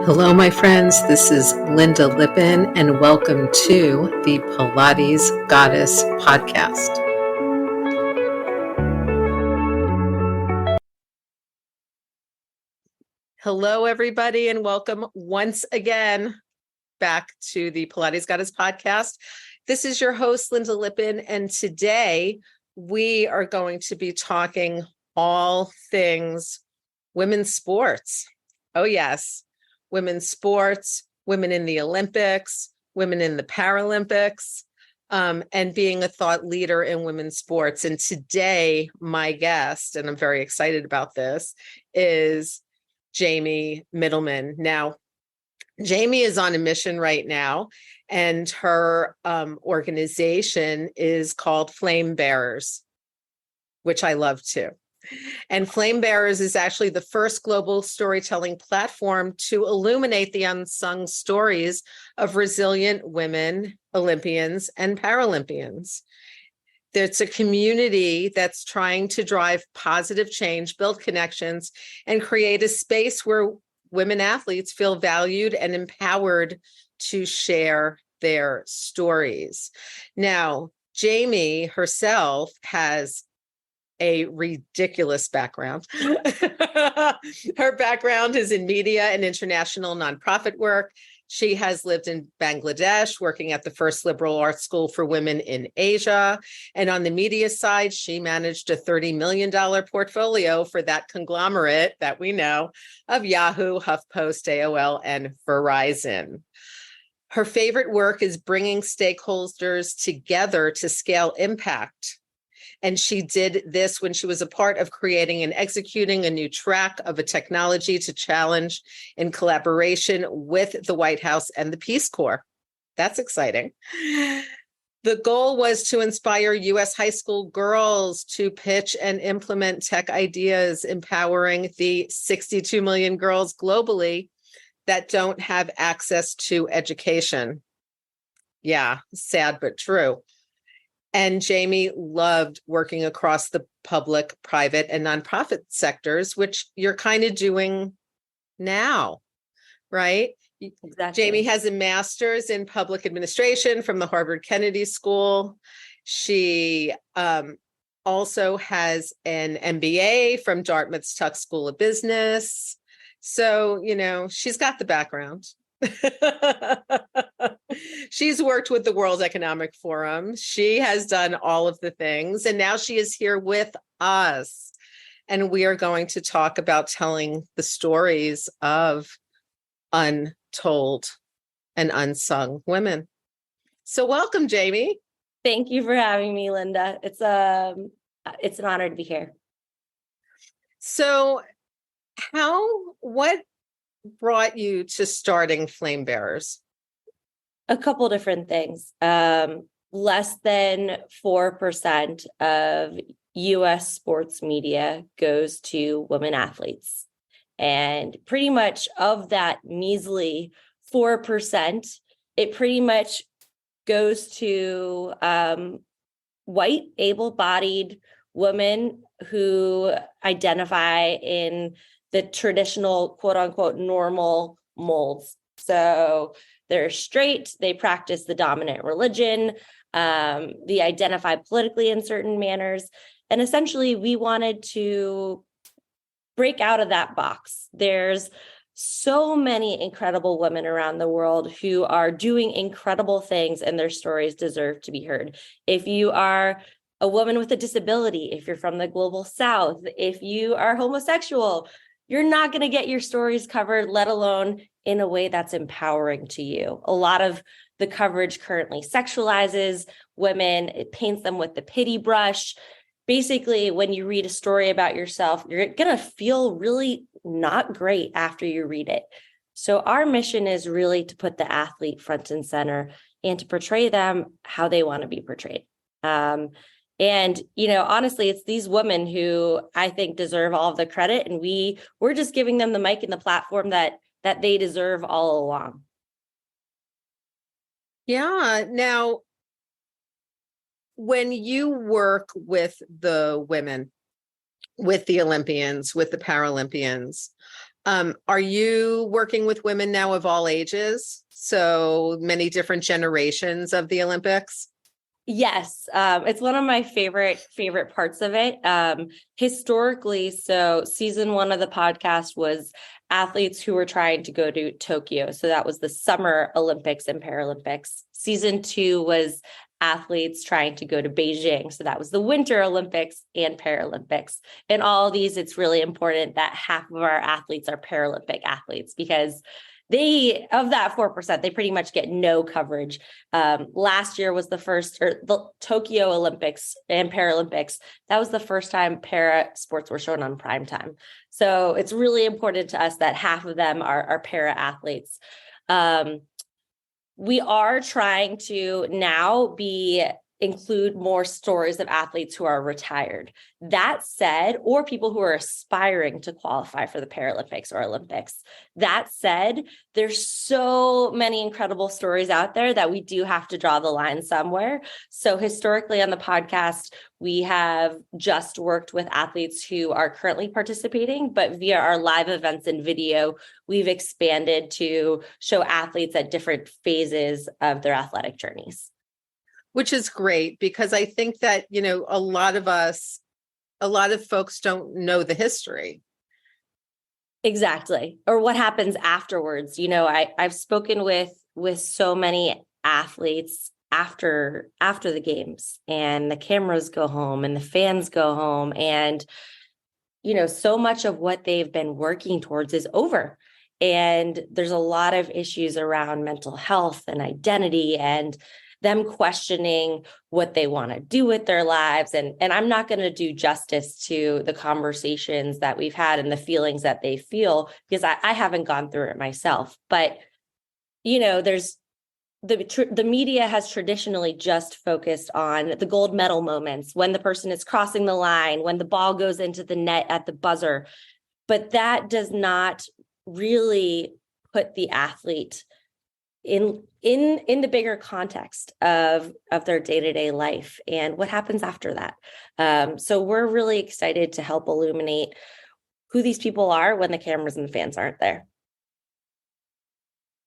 Hello, my friends. This is Lynda Lippin, and welcome to the Pilates Goddess podcast. Hello, everybody, and welcome once again back to the Pilates Goddess podcast. This is your host, Lynda Lippin, and today we are going to be talking all things women's sports. Oh, yes. Women's sports, women in the Olympics, women in the Paralympics, and being a thought leader in women's sports. And today, my guest, and I'm very excited about this, is Jamie Mittelman. Now, Jamie is on a mission right now, and her organization is called Flame Bearers, which I love too. And Flame Bearers is actually the first global storytelling platform to illuminate the unsung stories of resilient women, Olympians and Paralympians. It's a community that's trying to drive positive change, build connections, and create a space where women athletes feel valued and empowered to share their stories. Now, Jamie herself has a ridiculous background. Her background is in media and international nonprofit work. She has lived in Bangladesh, working at the first liberal arts school for women in Asia. And on the media side, she managed a $30 million portfolio for that conglomerate that we know of Yahoo, HuffPost, AOL, and Verizon. Her favorite work is bringing stakeholders together to scale impact. And she did this when she was a part of creating and executing a new track of a technology to challenge in collaboration with the White House and the Peace Corps. That's exciting. The goal was to inspire U.S. high school girls to pitch and implement tech ideas, empowering the 62 million girls globally that don't have access to education. Yeah, sad but true. And Jamie loved working across the public, private, and nonprofit sectors, which you're kind of doing now, right? Exactly. Jamie has a master's in public administration from the Harvard Kennedy School. She also has an MBA from Dartmouth's Tuck School of Business. So, she's got the background. She's worked with the World Economic Forum. She has done all of the things, and now she is here with us. And we are going to talk about telling the stories of untold and unsung women. So welcome, Jamie. Thank you for having me, Lynda. It's an honor to be here. So what brought you to starting Flame Bearers? A couple different things. Less than 4% of U.S. sports media goes to women athletes. And pretty much of that measly 4%, it pretty much goes to white, able-bodied women who identify in the traditional quote unquote normal molds. So they're straight, they practice the dominant religion, they identify politically in certain manners. And essentially we wanted to break out of that box. There's so many incredible women around the world who are doing incredible things, and their stories deserve to be heard. If you are a woman with a disability, if you're from the global South, if you are homosexual, you're not going to get your stories covered, let alone in a way that's empowering to you. A lot of the coverage currently sexualizes women. It paints them with the pity brush. Basically, when you read a story about yourself, you're going to feel really not great after you read it. So our mission is really to put the athlete front and center and to portray them how they want to be portrayed. And, honestly, it's these women who I think deserve all of the credit. And we're just giving them the mic and the platform that they deserve all along. Yeah. Now, when you work with the women, with the Olympians, with the Paralympians, Are you working with women now of all ages? So many different generations of the Olympics? Yes, it's one of my favorite parts of it. Historically, so season 1 of the podcast was athletes who were trying to go to Tokyo. So that was the Summer Olympics and Paralympics. Season 2 was athletes trying to go to Beijing. So that was the Winter Olympics and Paralympics. In all of these, it's really important that half of our athletes are Paralympic athletes, because of that 4%, they pretty much get no coverage. Last year was the first, or the Tokyo Olympics and Paralympics. That was the first time para sports were shown on prime time. So it's really important to us that half of them are para athletes. We are trying to now include more stories of athletes who are retired. That said, or people who are aspiring to qualify for the Paralympics or Olympics. That said, there's so many incredible stories out there that we do have to draw the line somewhere. So historically on the podcast, we have just worked with athletes who are currently participating, but via our live events and video, we've expanded to show athletes at different phases of their athletic journeys. Which is great, because I think that, a lot of folks don't know the history. Exactly. Or what happens afterwards. I've spoken with so many athletes after the games, and the cameras go home and the fans go home, and, so much of what they've been working towards is over. And there's a lot of issues around mental health and identity and them questioning what they want to do with their lives. And I'm not going to do justice to the conversations that we've had and the feelings that they feel, because I haven't gone through it myself. But, there's the media has traditionally just focused on the gold medal moments, when the person is crossing the line, when the ball goes into the net at the buzzer. But that does not really put the athlete in the bigger context of their day-to-day life and what happens after that. So we're really excited to help illuminate who these people are when the cameras and the fans aren't there.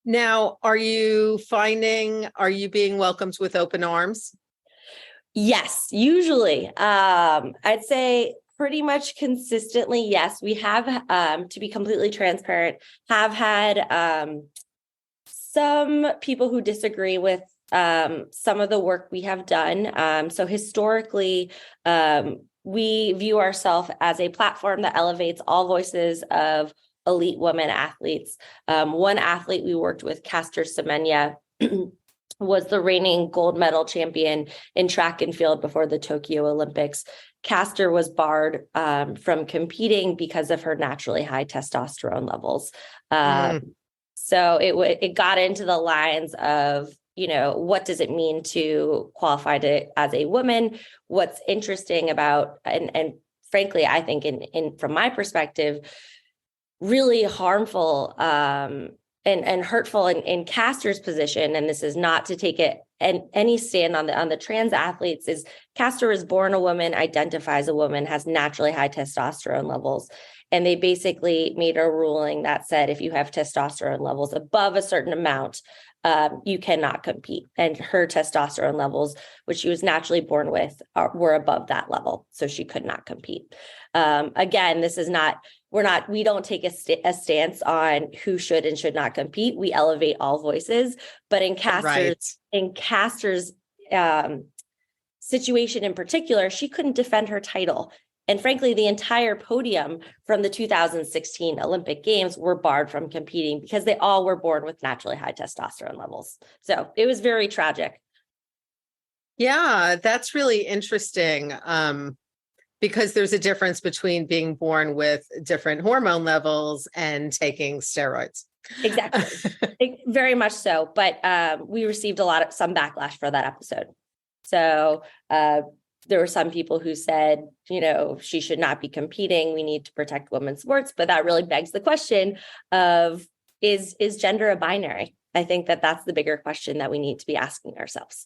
Now, are you being welcomed with open arms? Yes, usually. I'd say pretty much consistently, yes. We have, to be completely transparent, have had some people who disagree with some of the work we have done. So historically, we view ourselves as a platform that elevates all voices of elite women athletes. One athlete we worked with, Caster Semenya, was the reigning gold medal champion in track and field before the Tokyo Olympics. Caster was barred from competing because of her naturally high testosterone levels. So it got into the lines of, what does it mean to qualify as a woman? What's interesting about, and frankly, I think from my perspective, really harmful and hurtful in Caster's position. And this is not to take it any stand on the trans athletes, is Caster is born a woman, identifies a woman, has naturally high testosterone levels. And they basically made a ruling that said, if you have testosterone levels above a certain amount, you cannot compete. And her testosterone levels, which she was naturally born with, were above that level. So she could not compete. Again, this is not, we don't take a stance on who should and should not compete. We elevate all voices. But in Caster's situation in particular, she couldn't defend her title. And frankly, the entire podium from the 2016 Olympic Games were barred from competing because they all were born with naturally high testosterone levels. So it was very tragic. Yeah, that's really interesting. Because there's a difference between being born with different hormone levels and taking steroids. Exactly. Very much so. But we received some backlash for that episode. So there were some people who said, she should not be competing. We need to protect women's sports. But that really begs the question of, is gender a binary? I think that's the bigger question that we need to be asking ourselves.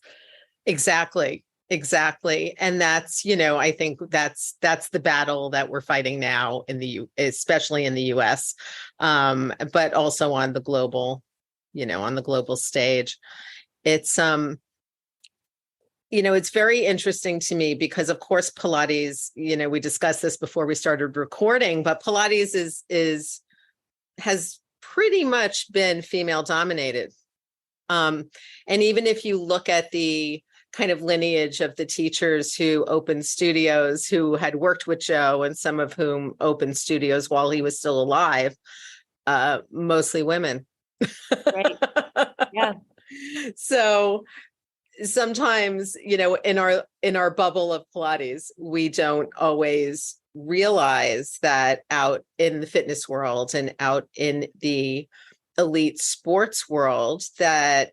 Exactly. Exactly. And that's, I think that's the battle that we're fighting now especially in the US, but also on the global, on the global stage. It's, it's very interesting to me because of course, Pilates, we discussed this before we started recording, but Pilates has pretty much been female dominated. And even if you look at the kind of lineage of the teachers who opened studios, who had worked with Joe and some of whom opened studios while he was still alive, mostly women. Right. Yeah. So sometimes, in our bubble of Pilates, we don't always realize that out in the fitness world and out in the elite sports world, that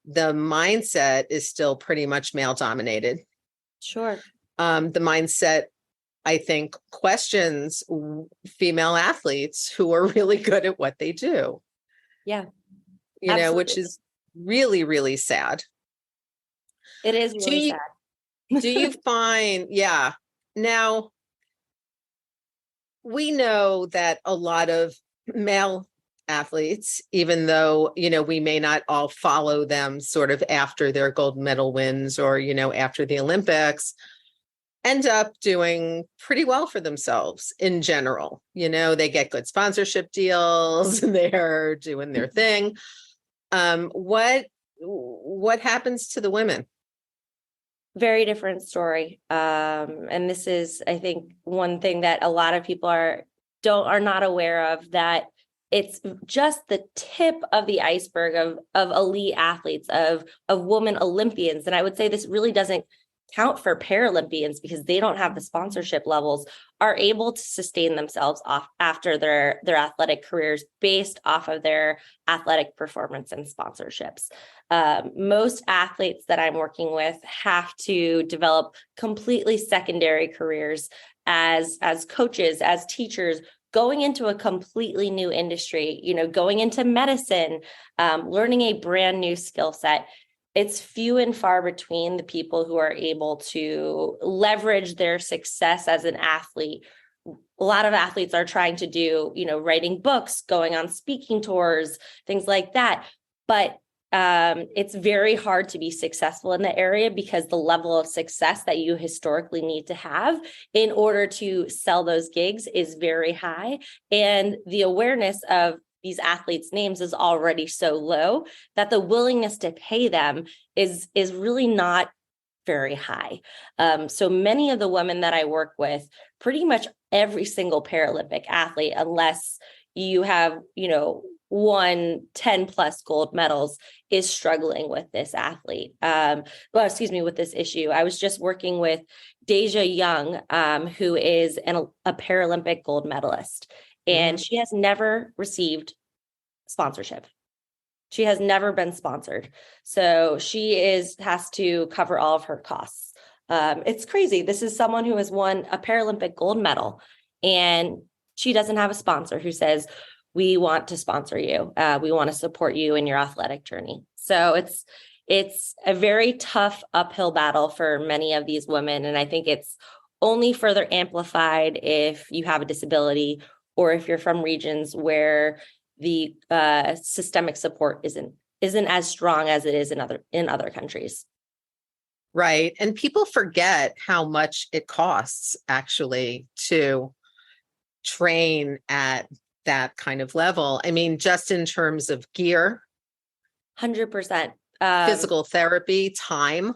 the mindset is still pretty much male dominated. Sure. The mindset, I think, questions female athletes who are really good at what they do. Yeah. Which is really, really sad. It is really sad. Do you find, yeah. Now, we know that a lot of male athletes, even though, we may not all follow them sort of after their gold medal wins or, after the Olympics, end up doing pretty well for themselves in general. They get good sponsorship deals and they're doing their thing. What happens to the women? Very different story. And this is, I think, one thing that a lot of people are not aware of, that it's just the tip of the iceberg of elite athletes, of women Olympians. And I would say this really doesn't count for Paralympians because they don't have the sponsorship levels, are able to sustain themselves off after their athletic careers based off of their athletic performance and sponsorships. Most athletes that I'm working with have to develop completely secondary careers as coaches, as teachers, going into a completely new industry, going into medicine, learning a brand new skill set. It's few and far between the people who are able to leverage their success as an athlete. A lot of athletes are trying to do, writing books, going on speaking tours, things like that. But it's very hard to be successful in the area because the level of success that you historically need to have in order to sell those gigs is very high. And the awareness of these athletes' names is already so low that the willingness to pay them is really not very high. So many of the women that I work with, pretty much every single Paralympic athlete, unless you have, won 10 plus gold medals, is struggling with this with this issue. I was just working with Deja Young, who is a Paralympic gold medalist, and she has never received sponsorship. She has never been sponsored. So she has to cover all of her costs. It's crazy. This is someone who has won a Paralympic gold medal, and she doesn't have a sponsor who says, we want to sponsor you. We want to support you in your athletic journey. So it's a very tough uphill battle for many of these women. And I think it's only further amplified if you have a disability or if you're from regions where the systemic support isn't as strong as it is in other countries. Right. And people forget how much it costs actually to train at that kind of level. I mean, just in terms of gear, 100%. Physical therapy, time.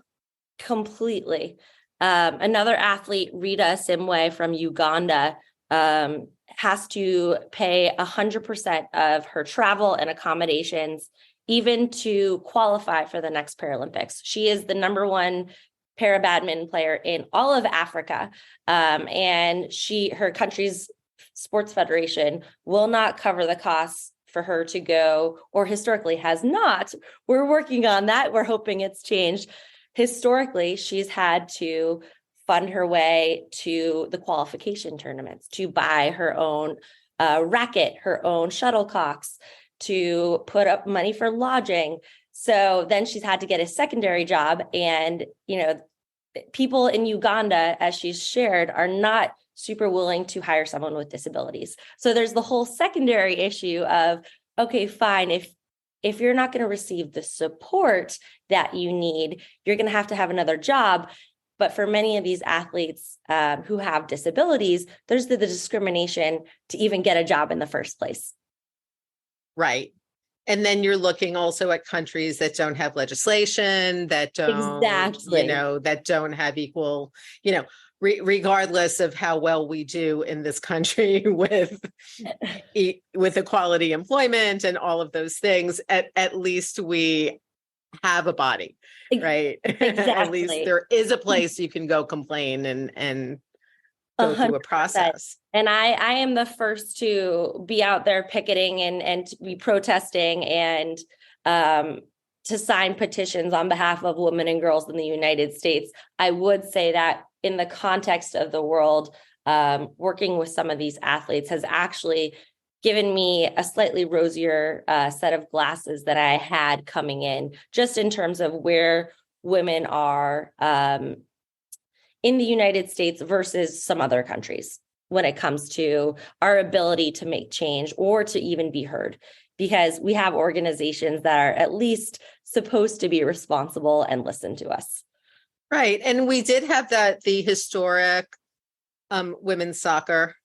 Completely. Another athlete, Rita Simwe from Uganda, has to pay 100% of her travel and accommodations, even to qualify for the next Paralympics. She is the number one para badminton player in all of Africa. And her country's sports federation will not cover the costs for her to go, or historically has not. We're working on that. We're hoping it's changed. Historically, she's had to fund her way to the qualification tournaments, to buy her own racket, her own shuttlecocks, to put up money for lodging. So then she's had to get a secondary job. And, people in Uganda, as she's shared, are not super willing to hire someone with disabilities. So there's the whole secondary issue of, okay, fine, if you're not going to receive the support that you need, you're going to have another job. But for many of these athletes who have disabilities, there's the discrimination to even get a job in the first place. Right. And then you're looking also at countries that don't have legislation, that don't, Exactly. that don't have equal, regardless of how well we do in this country with equality employment and all of those things, at least we have a body, right? Exactly. At least there is a place you can go complain and go through a process. And I am the first to be out there picketing and to be protesting and to sign petitions on behalf of women and girls in the United States. I would say that in the context of the world, working with some of these athletes has actually given me a slightly rosier set of glasses that I had coming in, just in terms of where women are in the United States versus some other countries when it comes to our ability to make change or to even be heard, because we have organizations that are at least supposed to be responsible and listen to us. Right. And we did have the historic women's soccer.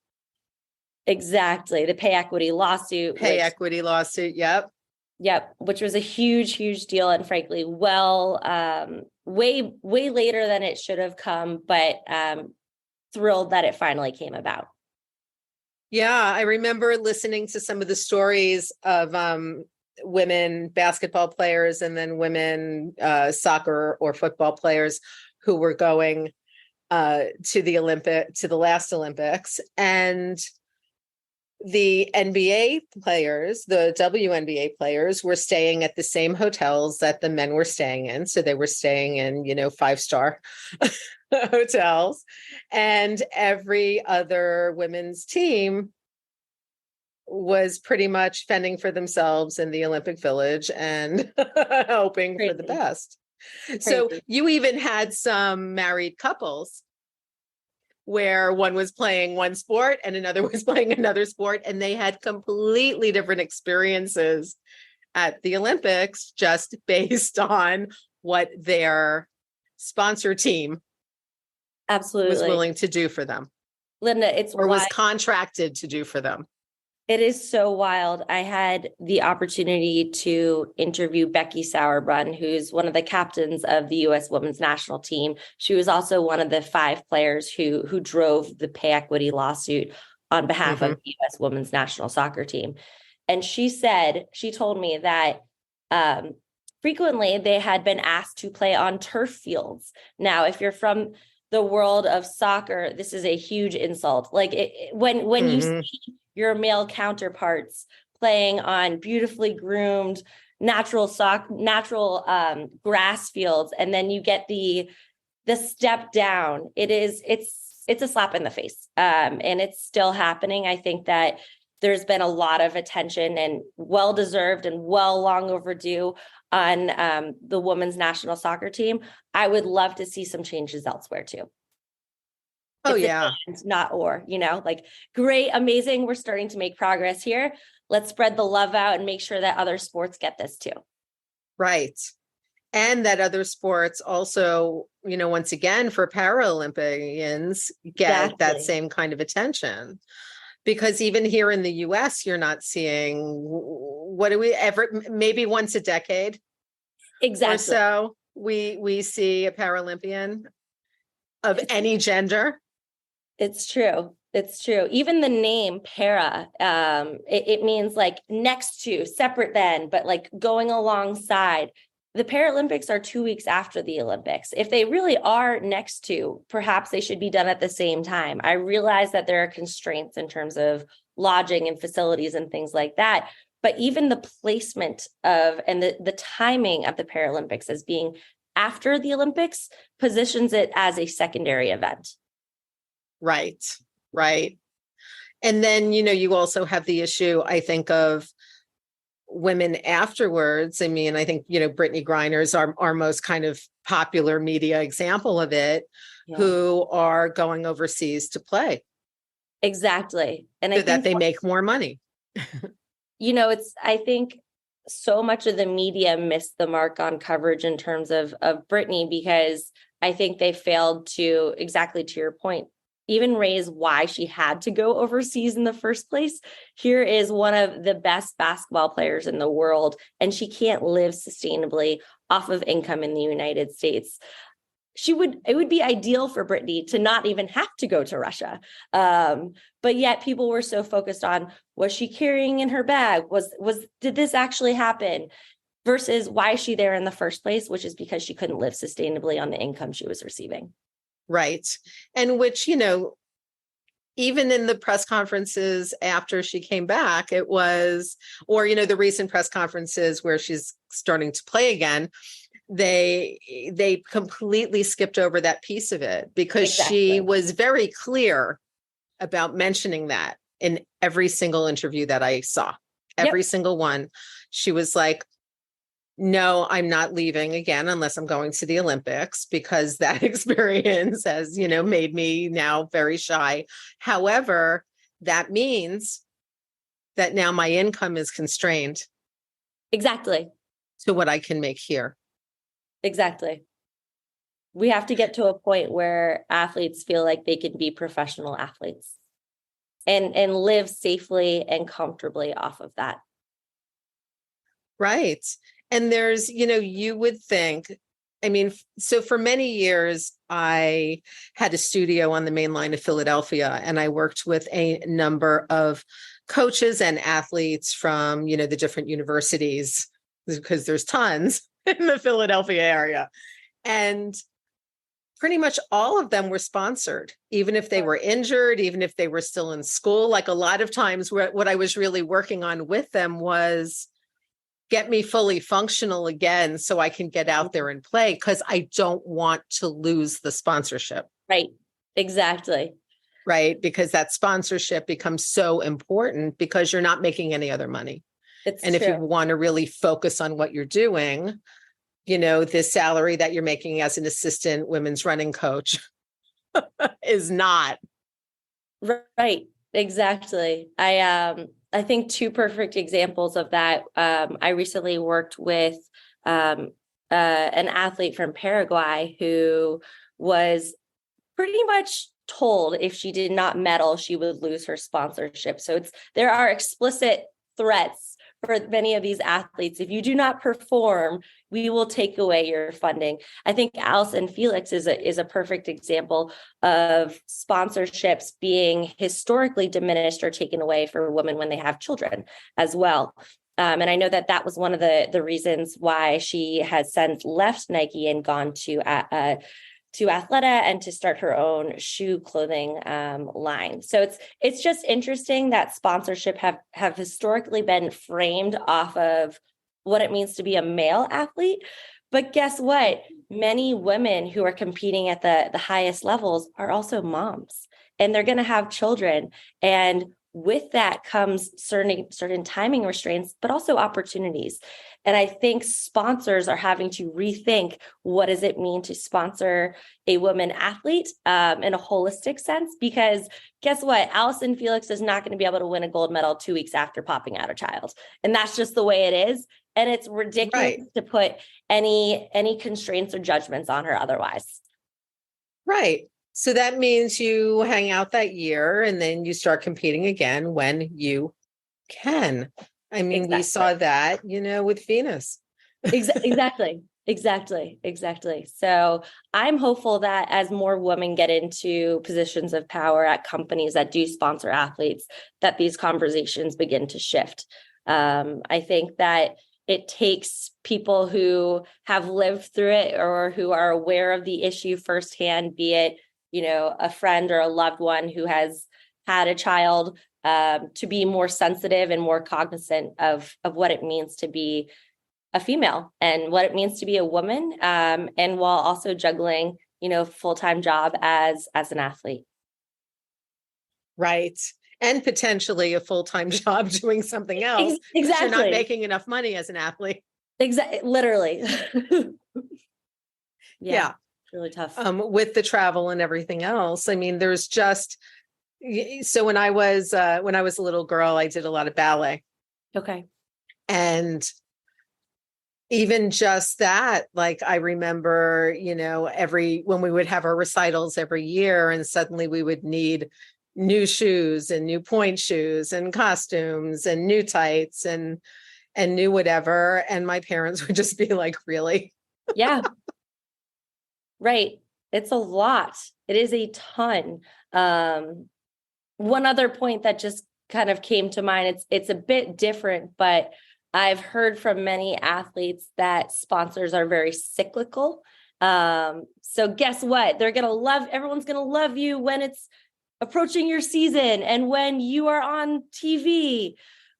Exactly. The pay equity lawsuit. Equity lawsuit. Yep. Yep. Which was a huge deal. And frankly, way later than it should have come, but thrilled that it finally came about. Yeah. I remember listening to some of the stories of women basketball players and then women soccer or football players who were going to the last Olympics, and the NBA players, the WNBA players, were staying at the same hotels that the men were staying in. So they were staying in, 5-star hotels, and every other women's team was pretty much fending for themselves in the Olympic Village and hoping for the best. So you even had some married couples where one was playing one sport and another was playing another sport, and they had completely different experiences at the Olympics just based on what their sponsor team was willing to do for them. Lynda, was contracted to do for them. It is so wild. I had the opportunity to interview Becky Sauerbrunn, who's one of the captains of the U.S. women's national team. She was also one of the 5 players who drove the pay equity lawsuit on behalf of the U.S. women's national soccer team. And she told me that frequently they had been asked to play on turf fields. Now, if you're from the world of soccer, this is a huge insult. Like when you see your male counterparts playing on beautifully groomed natural grass fields, and then you get the step down, it's a slap in the face. And it's still happening. I think that there's been a lot of attention, and well-deserved and long overdue, on the women's national soccer team. I would love to see some changes elsewhere too. Oh, yeah. Not or, great, amazing. We're starting to make progress here. Let's spread the love out and make sure that other sports get this too. Right. And that other sports also, once again, for Paralympians, get that same kind of attention. Because even here in the US, you're not seeing, maybe once a decade. Exactly. Or so we see a Paralympian of any gender. It's true. Even the name para, it means like next to, separate than, but like going alongside. The Paralympics are 2 weeks after the Olympics. If they really are next to, perhaps they should be done at the same time. I realize that there are constraints in terms of lodging and facilities and things like that. But even the placement of and the timing of the Paralympics as being after the Olympics positions it as a secondary event. Right. And then, you also have the issue, I think, of women afterwards. I mean, I think, Brittany Griner's our most kind of popular media example of it, who are going overseas to play. Exactly. And so I that think they make more money. I think so much of the media missed the mark on coverage in terms of Brittany, because I think they failed to, exactly to your point, even raise why she had to go overseas in the first place. Here is one of the best basketball players in the world, and she can't live sustainably off of income in the United States. It would be ideal for Brittany to not even have to go to Russia. But yet people were so focused on, was she carrying in her bag? Did this actually happen? Versus why is she there in the first place, which is because she couldn't live sustainably on the income she was receiving. Right. And which, even in the press conferences after she came back, it was, or, the recent press conferences where she's starting to play again, they completely skipped over that piece of it, because she was very clear about mentioning that in every single interview that I saw, every single one. She was like, no, I'm not leaving again unless I'm going to the Olympics, because that experience has, made me now very shy. However, that means that now my income is constrained. Exactly. To what I can make here. Exactly. We have to get to a point where athletes feel like they can be professional athletes and live safely and comfortably off of that. Right. And there's, you would think, I mean, so for many years, I had a studio on the main line of Philadelphia, and I worked with a number of coaches and athletes from, the different universities, because there's tons in the Philadelphia area. And pretty much all of them were sponsored, even if they were injured, even if they were still in school. Like a lot of times what I was really working on with them was get me fully functional again so I can get out there and play, because I don't want to lose the sponsorship. Right. Exactly. Right. Because that sponsorship becomes so important, because you're not making any other money. It's and true. If you want to really focus on what you're doing, the salary that you're making as an assistant women's running coach is not. Right. Exactly. I think two perfect examples of that. I recently worked with an athlete from Paraguay who was pretty much told if she did not medal, she would lose her sponsorship. So there are explicit threats for many of these athletes. If you do not perform, we will take away your funding. I think Allyson Felix is a perfect example of sponsorships being historically diminished or taken away for women when they have children as well. And I know that was one of the reasons why she has since left Nike and gone to Athleta and to start her own shoe clothing line. So it's just interesting that sponsorship have historically been framed off of what it means to be a male athlete. But guess what? Many women who are competing at the highest levels are also moms, and they're going to have children. And with that comes certain timing restraints, but also opportunities. And I think sponsors are having to rethink, what does it mean to sponsor a woman athlete in a holistic sense? Because guess what? Allyson Felix is not going to be able to win a gold medal 2 weeks after popping out a child. And that's just the way it is. And it's ridiculous to put any constraints or judgments on her otherwise. Right. So that means you hang out that year and then you start competing again when you can. I mean, we saw that, with Venus. Exactly. So I'm hopeful that as more women get into positions of power at companies that do sponsor athletes, that these conversations begin to shift. I think that it takes people who have lived through it or who are aware of the issue firsthand, be it, a friend or a loved one who has had a child, to be more sensitive and more cognizant of what it means to be a female and what it means to be a woman, and while also juggling, full-time job as an athlete. Right. And potentially a full-time job doing something else. Exactly. You're not making enough money as an athlete. Exactly. Literally. Yeah. It's really tough. With the travel and everything else. I mean, there's just, so when I was a little girl, I did a lot of ballet. Okay. And even just that, like, I remember, when we would have our recitals every year, and suddenly we would need new shoes and new point shoes and costumes and new tights and new whatever. And my parents would just be like, really? Yeah. Right. It's a lot. It is a ton. One other point that just kind of came to mind, it's a bit different, but I've heard from many athletes that sponsors are very cyclical. So guess what? Everyone's going to love you when it's approaching your season and when you are on TV.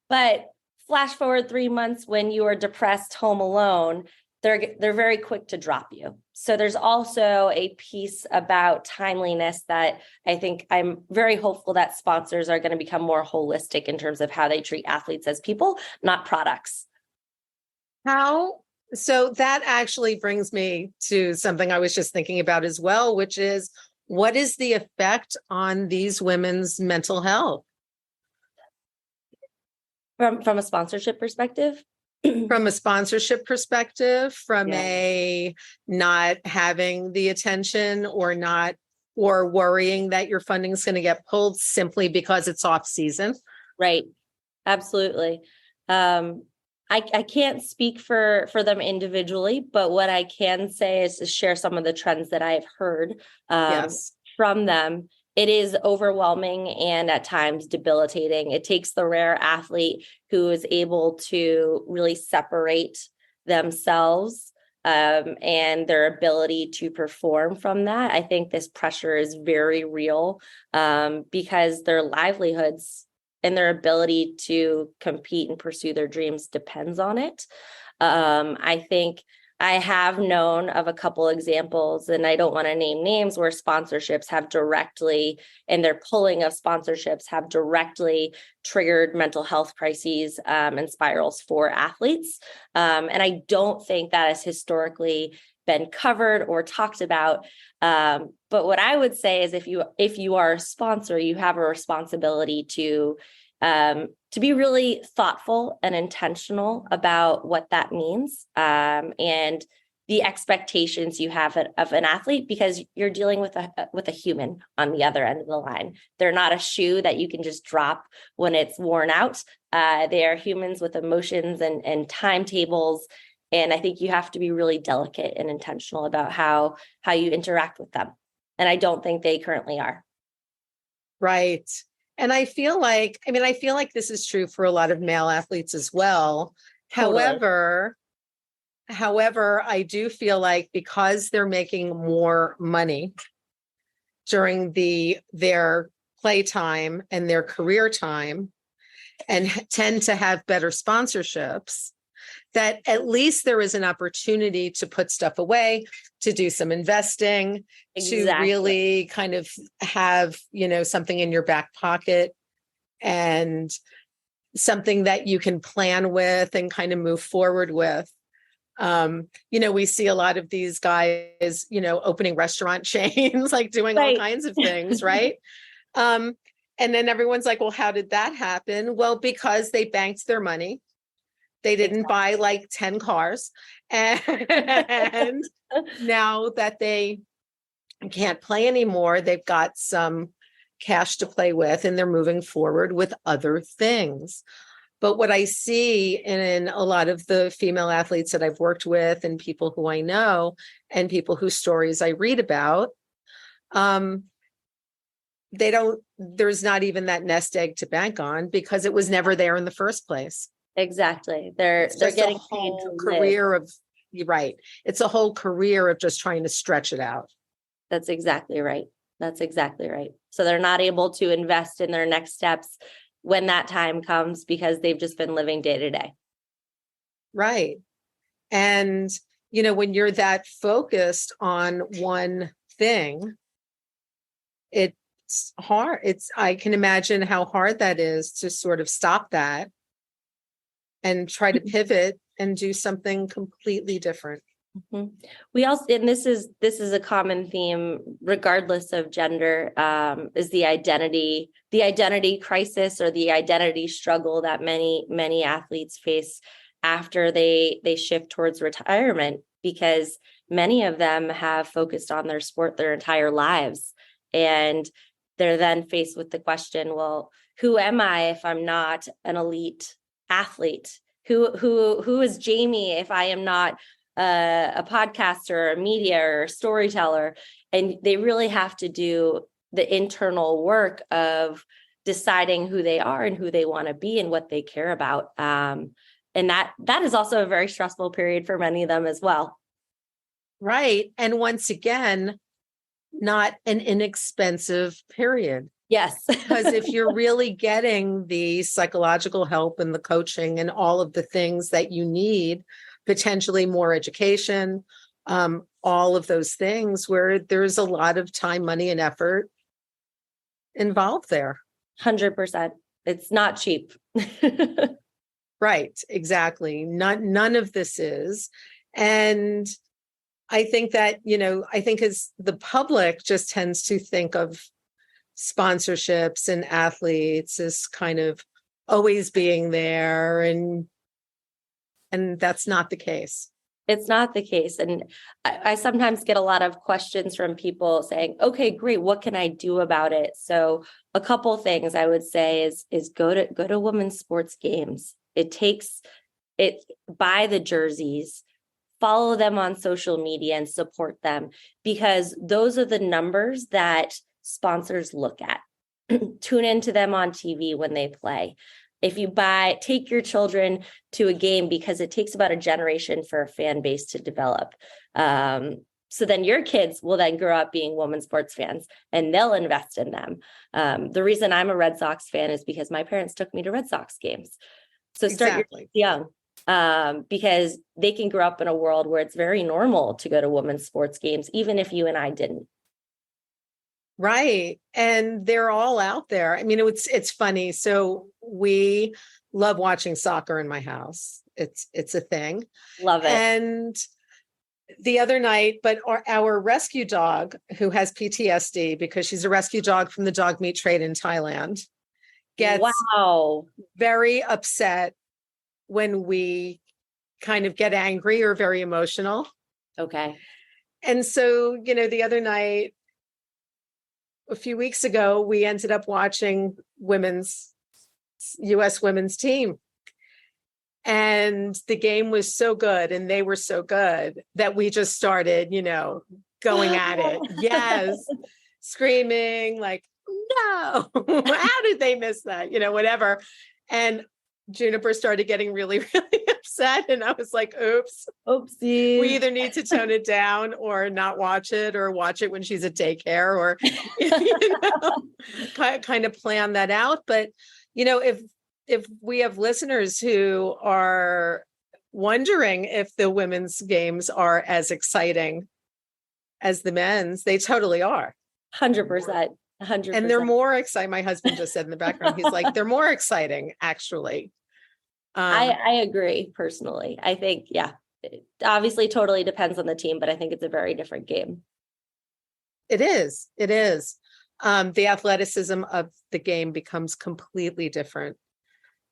But flash forward 3 months when you are depressed home alone, they're very quick to drop you. So there's also a piece about timeliness that I think I'm very hopeful that sponsors are going to become more holistic in terms of how they treat athletes as people, not products. So that actually brings me to something I was just thinking about as well, which is, what is the effect on these women's mental health? From a sponsorship perspective? From a sponsorship perspective, from a not having the attention or worrying that your funding is going to get pulled simply because it's off season. Right. Absolutely. I can't speak for them individually, but what I can say is to share some of the trends that I've heard from them. It is overwhelming and at times debilitating. It takes the rare athlete who is able to really separate themselves and their ability to perform from that. I think this pressure is very real because their livelihoods and their ability to compete and pursue their dreams depends on it. I think I have known of a couple examples, and I don't want to name names, where sponsorships have directly, and their pulling of sponsorships have directly triggered mental health crises and spirals for athletes. And I don't think that has historically been covered or talked about. But what I would say is if you are a sponsor, you have a responsibility to be really thoughtful and intentional about what that means and the expectations you have of an athlete, because you're dealing with a human on the other end of the line. They're not a shoe that you can just drop when it's worn out. They are humans with emotions and timetables. And I think you have to be really delicate and intentional about how you interact with them. And I don't think they currently are. Right. And I feel like this is true for a lot of male athletes as well. Totally. However, I do feel like because they're making more money during their playtime and their career time and tend to have better sponsorships, that at least there is an opportunity to put stuff away, to do some investing, to really kind of have, something in your back pocket and something that you can plan with and kind of move forward with. We see a lot of these guys, opening restaurant chains, like doing all kinds of things, right? And then everyone's like, well, how did that happen? Well, because they banked their money. They didn't buy like 10 cars. And now that they can't play anymore, they've got some cash to play with and they're moving forward with other things. But what I see in a lot of the female athletes that I've worked with and people who I know and people whose stories I read about, there's not even that nest egg to bank on because it was never there in the first place. Exactly. They're getting paid to career live. Right. It's a whole career of just trying to stretch it out. That's exactly right. So they're not able to invest in their next steps when that time comes because they've just been living day to day. Right. And, when you're that focused on one thing, It's hard. I can imagine how hard that is to sort of stop that and try to pivot and do something completely different. Mm-hmm. We also, and this is a common theme, regardless of gender, is the identity crisis or the identity struggle that many athletes face after they shift towards retirement, because many of them have focused on their sport their entire lives, and they're then faced with the question, well, who am I if I'm not an elite athlete? Who is Jamie if I am not a podcaster, a media or a storyteller? And they really have to do the internal work of deciding who they are and who they want to be and what they care about. And that is also a very stressful period for many of them as well. Right. And once again, not an inexpensive period. Yes. Because if you're really getting the psychological help and the coaching and all of the things that you need, potentially more education, all of those things where there's a lot of time, money, and effort involved there. 100%. It's not cheap. Right. Exactly. None of this is. And I think that, as the public just tends to think of sponsorships and athletes as kind of always being there, and that's not the case. It's not the case. And I sometimes get a lot of questions from people saying, okay, great, what can I do about it? So a couple things I would say is go to women's sports games. Buy the jerseys, follow them on social media and support them, because those are the numbers that sponsors look at. Tune into them on TV when they play. If you take your children to a game, because it takes about a generation for a fan base to develop. So then your kids will then grow up being women's sports fans and they'll invest in them. The reason I'm a Red Sox fan is because my parents took me to Red Sox games. So start Exactly. young, because they can grow up in a world where it's very normal to go to women's sports games, even if you and I didn't. Right. And they're all out there. I mean, it's funny. So we love watching soccer in my house. It's a thing. Love it. And the other night, but our rescue dog, who has PTSD because she's a rescue dog from the dog meat trade in Thailand, gets very upset when we kind of get angry or very emotional. Okay. And so, the other night, a few weeks ago, we ended up watching U.S. women's team. And the game was so good and they were so good that we just started, going at it. Yes. Screaming like, no, how did they miss that? Whatever. And Juniper started getting really, really upset. And I was like, oops. Oopsie. We either need to tone it down or not watch it, or watch it when she's at daycare, or, kind of plan that out. But, if we have listeners who are wondering if the women's games are as exciting as the men's, they totally are. 100%. 100%. And they're more exciting. My husband just said in the background, he's like, they're more exciting, actually. I agree personally. I think, it obviously totally depends on the team, but I think it's a very different game. It is. It is. The athleticism of the game becomes completely different.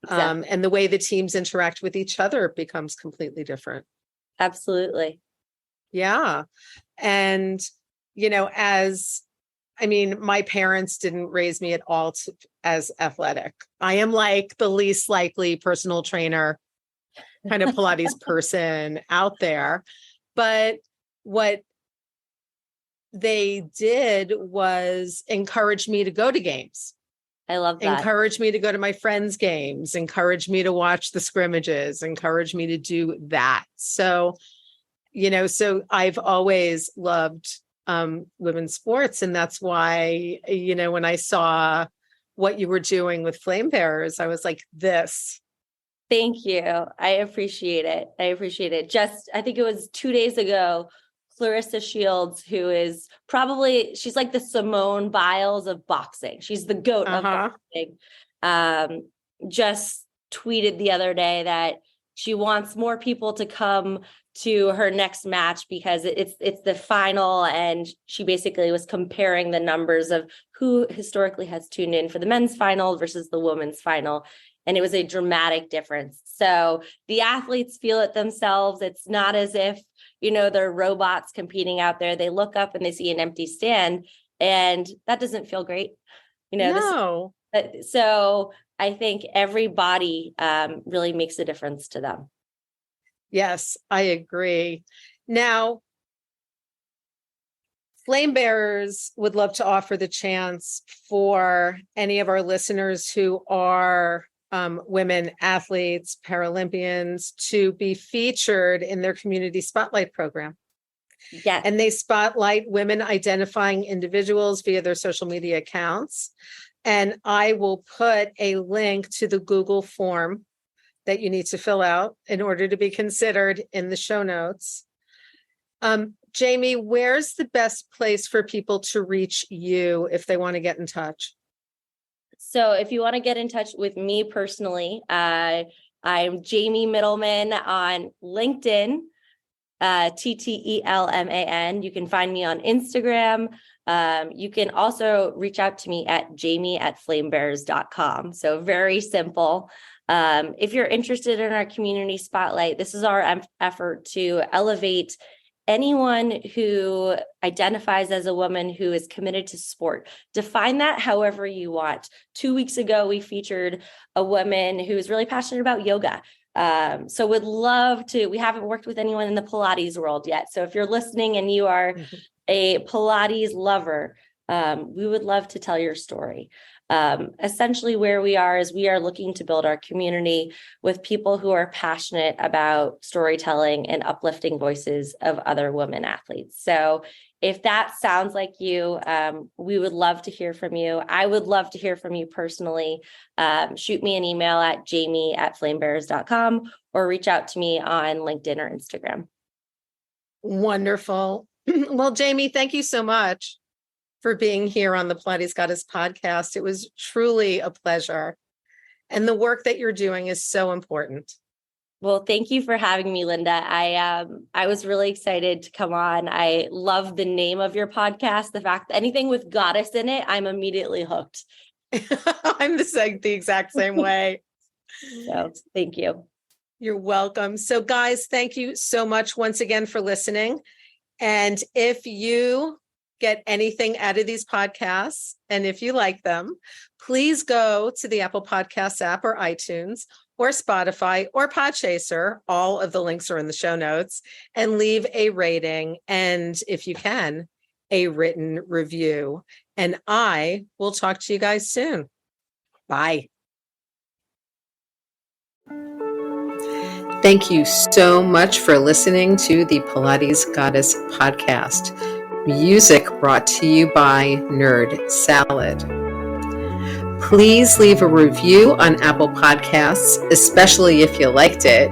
Exactly. And the way the teams interact with each other becomes completely different. Absolutely. Yeah. And, my parents didn't raise me at all as athletic. I am like the least likely personal trainer, kind of Pilates person out there. But what they did was encourage me to go to games. I love that. Encourage me to go to my friends' games, encourage me to watch the scrimmages, encourage me to do that. So, so I've always loved women's sports. And that's why, when I saw what you were doing with Flame Bearers, I was like, this. Thank you. I appreciate it. Just, I think it was 2 days ago, Clarissa Shields, who is probably, she's like the Simone Biles of boxing. She's the GOAT of boxing. Just tweeted the other day that she wants more people to come to her next match because it's the final, and she basically was comparing the numbers of who historically has tuned in for the men's final versus the women's final, and it was a dramatic difference. So the athletes feel it themselves. It's not as if, they're robots competing out there. They look up and they see an empty stand, and that doesn't feel great. No. So I think every body really makes a difference to them. Yes, I agree. Now, Flame Bearers would love to offer the chance for any of our listeners who are women athletes, Paralympians, to be featured in their community spotlight program. Yes. And they spotlight women identifying individuals via their social media accounts. And I will put a link to the Google form that you need to fill out in order to be considered in the show notes. Jamie, where's the best place for people to reach you if they want to get in touch? So if you want to get in touch with me personally, I'm Jamie Mittelman on LinkedIn, TTELMAN. You can find me on Instagram. You can also reach out to me at jamie@flamebearers.com. So very simple. If you're interested in our community spotlight, this is our effort to elevate anyone who identifies as a woman who is committed to sport. Define that however you want. 2 weeks ago, we featured a woman who is really passionate about yoga. So would love to, we haven't worked with anyone in the Pilates world yet. So if you're listening and you are a Pilates lover, we would love to tell your story. Essentially where we are is we are looking to build our community with people who are passionate about storytelling and uplifting voices of other women athletes. So if that sounds like you, we would love to hear from you. I would love to hear from you personally. Shoot me an email at jamie@flamebearers.com or reach out to me on LinkedIn or Instagram. Wonderful. Well, Jamie, thank you so much for being here on the Pilates Goddess podcast. It was truly a pleasure. And the work that you're doing is so important. Well, thank you for having me, Lynda. I was really excited to come on. I love the name of your podcast. The fact that anything with goddess in it, I'm immediately hooked. I'm the exact same way. So thank you. You're welcome. So guys, thank you so much once again for listening. And if you get anything out of these podcasts, and if you like them, please go to the Apple Podcasts app or iTunes or Spotify or Podchaser. All of the links are in the show notes, and leave a rating. And if you can, a written review. And I will talk to you guys soon. Bye. Thank you so much for listening to the Pilates Goddess podcast. Music brought to you by Nerd Salad. Please leave a review on Apple Podcasts, especially if you liked it.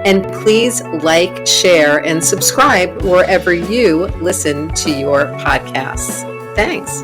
And please like, share, and subscribe wherever you listen to your podcasts. Thanks.